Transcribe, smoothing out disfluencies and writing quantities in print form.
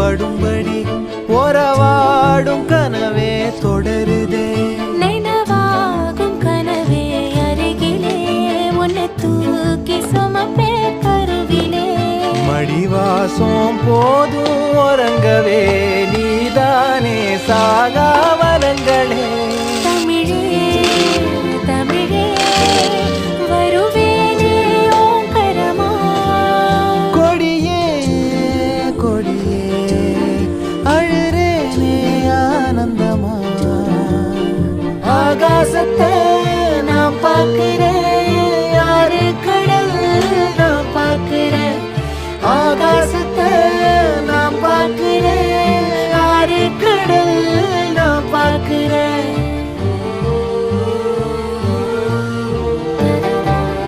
படும்படி உறவாடும் கனவே தொடருதே நினைவாகும் கனவே அருகிலே உன்னை தூக்கி சுமப்பே கருவிலே மடிவாசம் போதும் உறங்கவே நீதானே சாகாவரங்களே